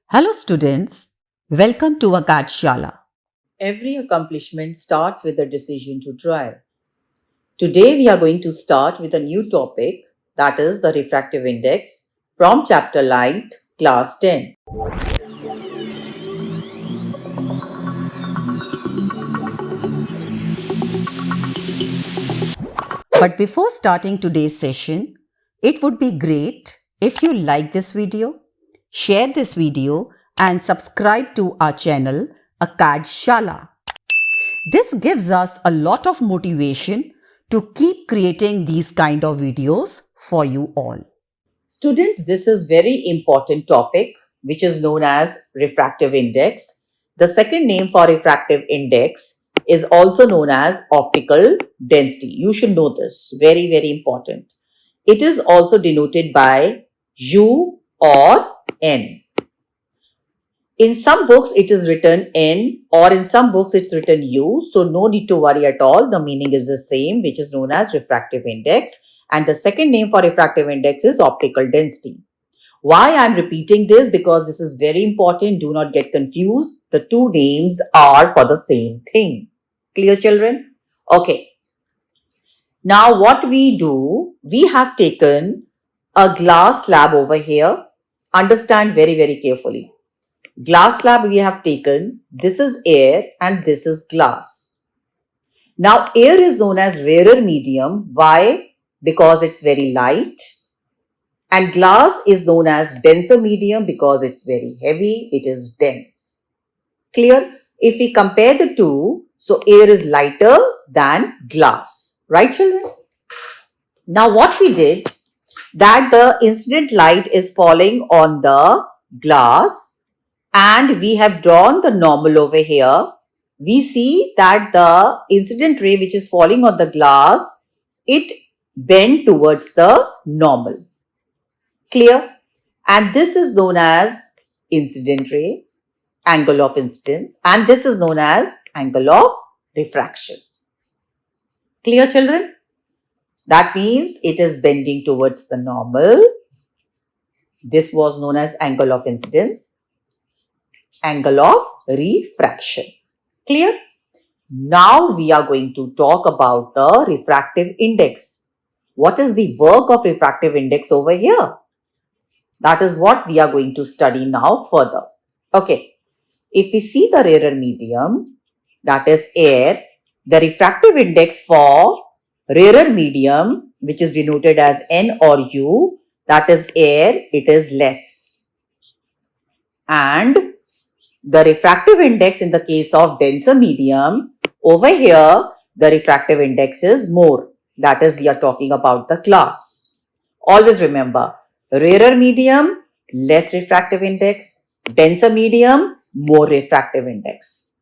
Hello students, welcome to Akadshala. Every accomplishment starts with a decision to try. Today we are going to start with a new topic, that is the refractive index from chapter Light, class 10. But before starting today's session, it would be great if you like this video, share this video and subscribe to our channel Akadshala. This gives us a lot of motivation to keep creating these kind of videos for you all. Students, this is very important topic which is known as refractive index. The second name for refractive index is also known as optical density. You should know this, very important. It is also denoted by U or N. In some books it is written N or in some books it's written U. So no need to worry at all. The meaning is the same, which is known as refractive index. And the second name for refractive index is optical density. Why I'm repeating this? Because this is very important. Do not get confused. The two names are for the same thing. Clear, children? Okay. Now what we do, we have taken a glass slab over here. Understand very carefully. Glass slab we have taken, this is air and this is glass. Now air is known as rarer medium. Why? Because it's very light. And glass is known as denser medium because it's very heavy, it is dense. Clear? If we compare the two, so air is lighter than glass. Right, children? Now what we did, that the incident light is falling on the glass and we have drawn the normal over here. We see that the incident ray which is falling on the glass, it bent towards the normal. Clear? And this is known as incident ray, angle of incidence, and this is known as angle of refraction. Clear, children? That means it is bending towards the normal. This was known as angle of incidence, angle of refraction. Clear? Now we are going to talk about the refractive index. What is the work of refractive index over here? That is what we are going to study now further. Okay. If we see the rarer medium, that is air, the refractive index for rarer medium, which is denoted as N or U, that is air, it is less. And the refractive index in the case of denser medium, over here, the refractive index is more. That is, we are talking about the glass. Always remember, rarer medium, less refractive index, denser medium, more refractive index.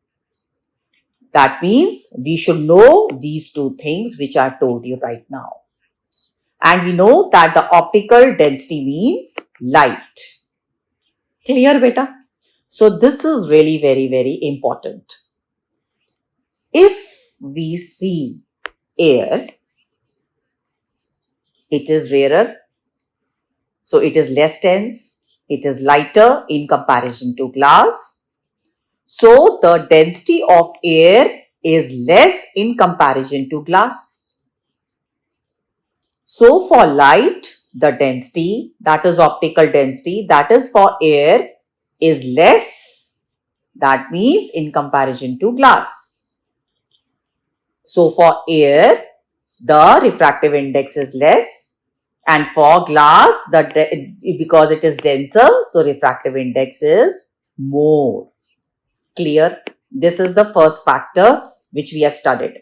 That means we should know these two things which I have told you right now. And we know that the optical density means light. Clear, beta? So this is really very important. If we see air, it is rarer. So it is less dense. It is lighter in comparison to glass. So the density of air is less in comparison to glass. So for light, the density, that is optical density, that is for air, is less. That means in comparison to glass. So for air, the refractive index is less, and for glass, because it is denser, so refractive index is more. Clear? This is the first factor which we have studied.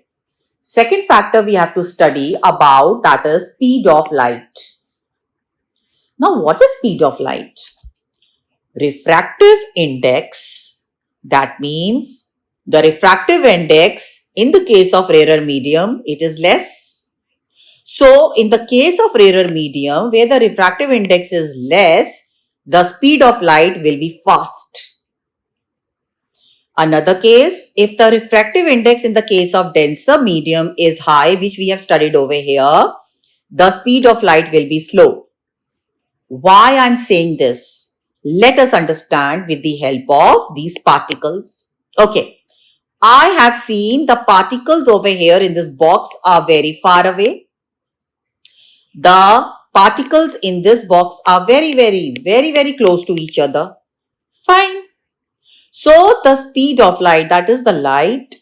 Second factor we have to study about, that is speed of light. Now what is speed of light? Refractive index, that means the refractive index in the case of rarer medium, it is less. So in the case of rarer medium, where the refractive index is less, the speed of light will be fast. Another case, if the refractive index in the case of denser medium is high, which we have studied over here, the speed of light will be slow. Why I'm saying this? Let us understand with the help of these particles. Okay, I have seen the particles over here in this box are very far away. The particles in this box are very close to each other. Fine. So the speed of light, that is the light,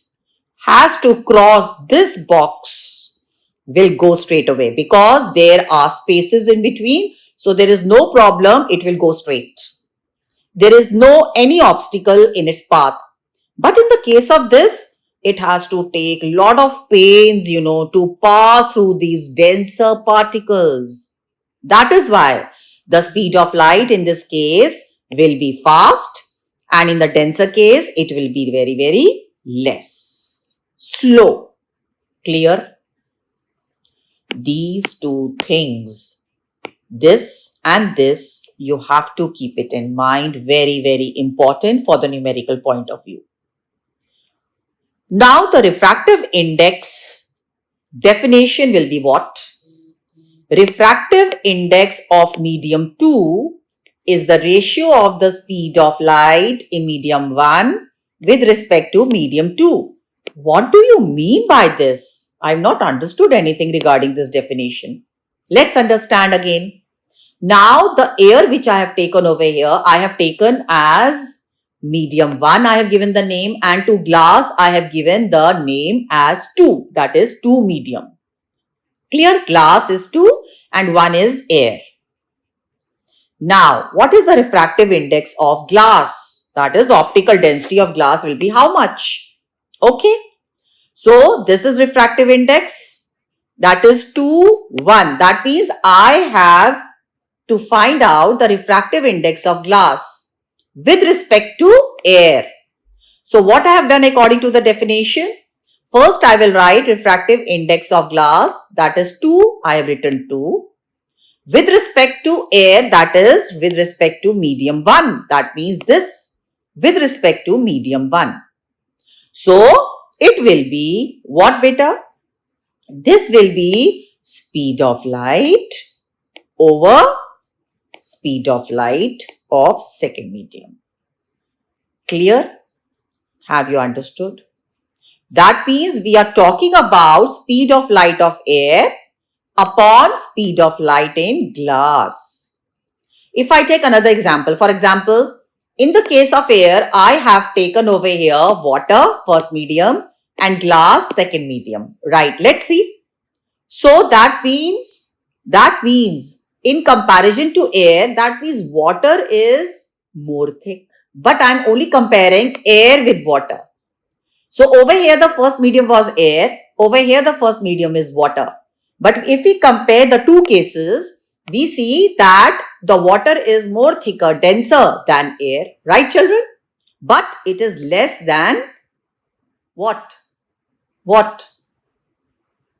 has to cross this box, will go straight away because there are spaces in between. So there is no problem, it will go straight. There is no any obstacle in its path. But in the case of this, it has to take a lot of pains, to pass through these denser particles. That is why the speed of light in this case will be fast, and in the denser case, it will be very less. Slow. Clear? These two things, this and this, you have to keep it in mind. Very important for the numerical point of view. Now the refractive index definition will be what? Refractive index of medium 2 is the ratio of the speed of light in medium 1 with respect to medium 2. What do you mean by this? I have not understood anything regarding this definition. Let's understand again. Now the air which I have taken over here, I have taken as medium 1, I have given the name, and to glass I have given the name as 2, that is 2 medium. Clear? Glass is 2 and 1 is air. Now, what is the refractive index of glass? That is optical density of glass will be how much? Okay. So, this is refractive index, that is 2, 1. That means I have to find out the refractive index of glass with respect to air. So what I have done according to the definition, first I will write refractive index of glass, that is 2, I have written 2. With respect to air, that is with respect to medium 1, that means this, with respect to medium 1. So it will be what beta? This will be speed of light over speed of light of second medium. Clear? Have you understood? That means we are talking about speed of light of air upon speed of light in glass. If I take another example, for example, in the case of air, I have taken over here water, first medium, and glass, second medium. Right, let's see. So that means in comparison to air, that means water is more thick. But I am only comparing air with water. So over here the first medium was air, over here the first medium is water. But if we compare the two cases, we see that the water is more thicker, denser than air. Right, children? But it is less than what? What?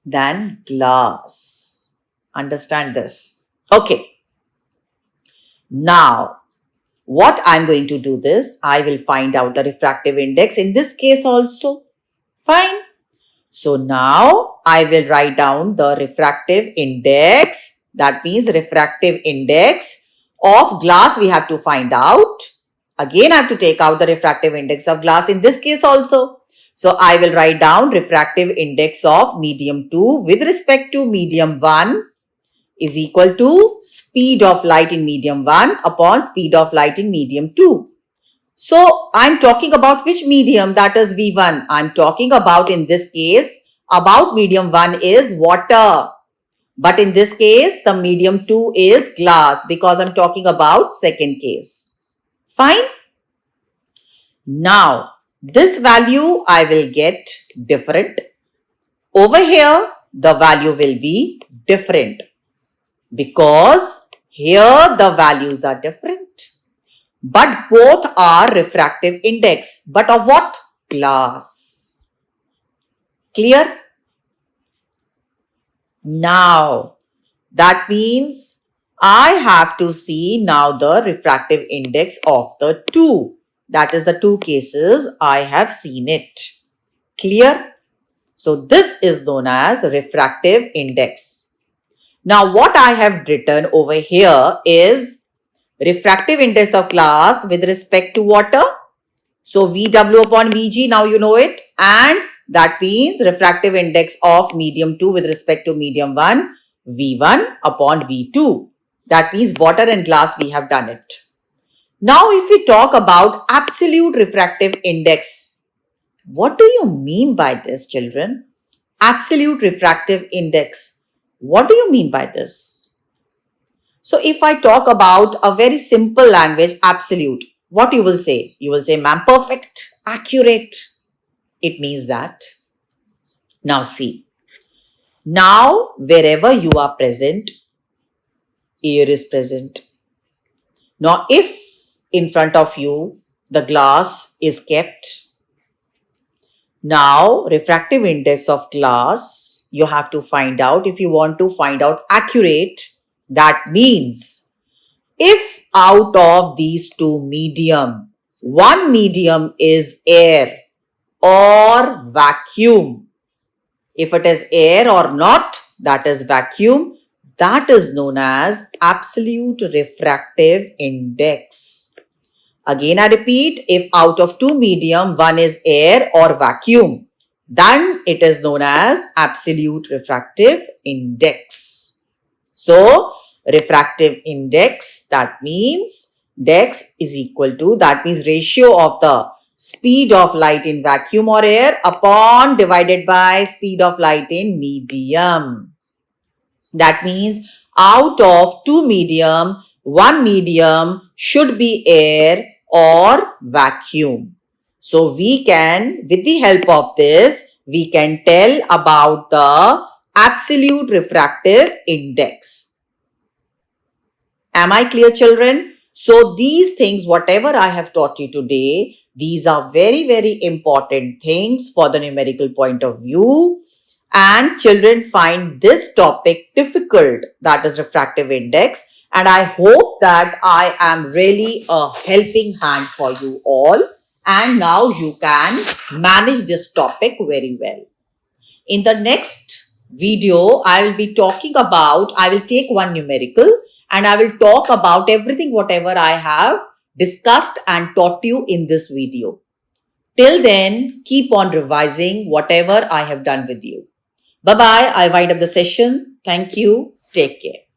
Than glass. Understand this. Okay. Now, what I'm going to do this, I will find out the refractive index in this case also. Fine. So now I will write down the refractive index. That means refractive index of glass we have to find out. Again, I have to take out the refractive index of glass in this case also. So I will write down refractive index of medium 2 with respect to medium 1 is equal to speed of light in medium 1 upon speed of light in medium 2. So I'm talking about which medium, that is V1. I'm talking about in this case about medium 1 is water. But in this case the medium 2 is glass because I'm talking about second case. Fine. Now this value I will get different. Over here the value will be different because here the values are different. But both are refractive index. But of what? Glass. Clear? Now, that means I have to see now the refractive index of the two. That is the two cases I have seen it. Clear? So, this is known as refractive index. Now, what I have written over here is refractive index of glass with respect to water. So VW upon VG, now you know it. And that means refractive index of medium 2 with respect to medium 1, V1 upon V2. That means water and glass, we have done it. Now if we talk about absolute refractive index, what do you mean by this, children? Absolute refractive index. What do you mean by this? So if I talk about a very simple language, absolute, what you will say? You will say, ma'am, perfect, accurate. It means that. Now see, now wherever you are present, air is present. Now if in front of you the glass is kept, now refractive index of glass, you have to find out. If you want to find out accurate, that means if out of these two medium, one medium is air or vacuum, if it is air or not, that is vacuum, that is known as absolute refractive index. Again, I repeat, if out of two medium, one is air or vacuum, then it is known as absolute refractive index. So, refractive index, that means dex is equal to, that means ratio of the speed of light in vacuum or air upon divided by speed of light in medium. That means out of two medium, one medium should be air or vacuum. So we can, with the help of this, we can tell about the absolute refractive index. Am I clear, children? So these things, whatever I have taught you today, these are very, very important things for the numerical point of view. And children find this topic difficult, that is refractive index. And I hope that I am really a helping hand for you all. And now you can manage this topic very well. In the next video, I will be talking about, I will take one numerical and I will talk about everything, whatever I have discussed and taught you in this video. Till then, keep on revising whatever I have done with you. Bye-bye. I wind up the session. Thank you. Take care.